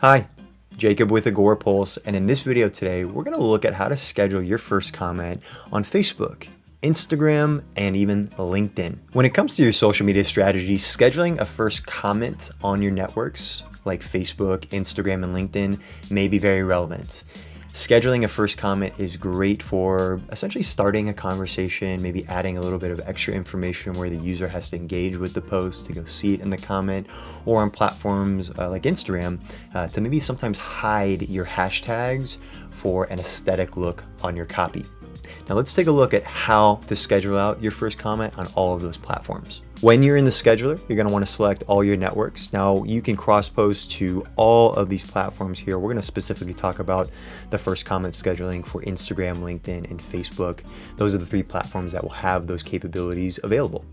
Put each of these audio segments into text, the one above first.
Hi, Jacob with Agorapulse, and in this video today, we're going to look at how to schedule your first comment on Facebook, Instagram, and even LinkedIn. When it comes to your social media strategy, scheduling a first comment on your networks like Facebook, Instagram, and LinkedIn may be very relevant. Scheduling a first comment is great for essentially starting a conversation, maybe adding a little bit of extra information where the user has to engage with the post to go see it in the comment, or on platforms like Instagram to maybe sometimes hide your hashtags for an aesthetic look on your copy. Now let's take a look at how to schedule out your first comment on all of those platforms. When you're in the scheduler, you're going to want to select all your networks. Now you can cross-post to all of these platforms here. We're going to specifically talk about the first comment scheduling for Instagram, LinkedIn, and Facebook. Those are the three platforms that will have those capabilities available.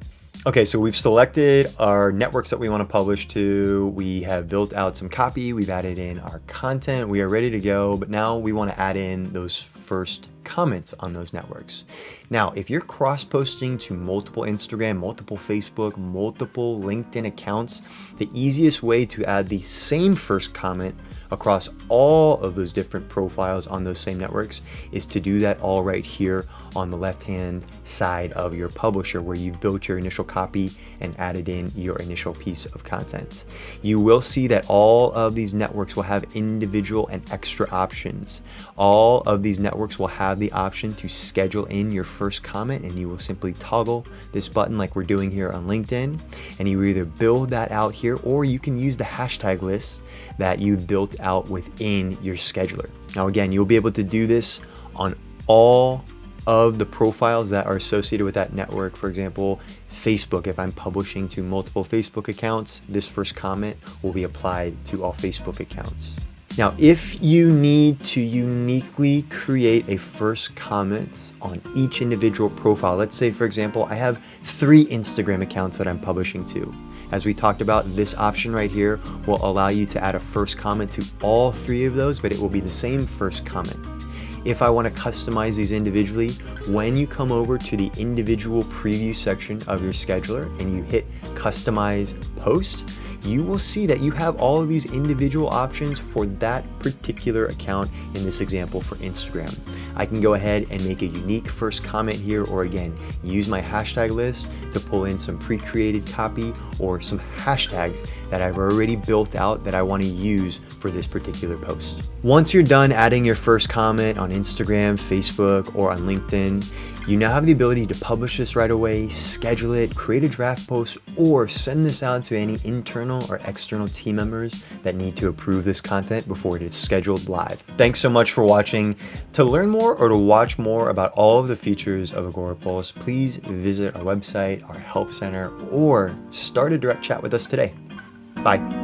Okay, so we've selected our networks that we want to publish to. We have built out some copy. We've added in our content. We are ready to go, but now we want to add in those first comments on those networks. Now, if you're cross-posting to multiple Instagram, multiple Facebook, multiple LinkedIn accounts, the easiest way to add the same first comment across all of those different profiles on those same networks is to do that all right here on the left-hand side of your publisher where you built your initial copy and added in your initial piece of content. You will see that all of these networks will have individual and extra options. All of these networks will have the option to schedule in your first comment, and you will simply toggle this button like we're doing here on LinkedIn, and you either build that out here or you can use the hashtag list that you built out within your scheduler. Now again, you'll be able to do this on all of the profiles that are associated with that network. For example, Facebook, if I'm publishing to multiple Facebook accounts, this first comment will be applied to all Facebook accounts. Now, if you need to uniquely create a first comment on each individual profile, let's say, for example, I have 3 Instagram accounts that I'm publishing to. As we talked about, this option right here will allow you to add a first comment to all 3 of those, but it will be the same first comment. If I want to customize these individually, when you come over to the individual preview section of your scheduler and you hit customize post, you will see that you have all of these individual options for that particular account, in this example for Instagram. I can go ahead and make a unique first comment here, or again, use my hashtag list to pull in some pre-created copy or some hashtags that I've already built out that I want to use for this particular post. Once you're done adding your first comment on Instagram, Facebook, or on LinkedIn, you now have the ability to publish this right away, schedule it, create a draft post, or send this out to any internal or external team members that need to approve this content before it is scheduled live. Thanks so much for watching. To learn more or to watch more about all of the features of Agorapulse, please visit our website, our help center, or start a direct chat with us today. Bye.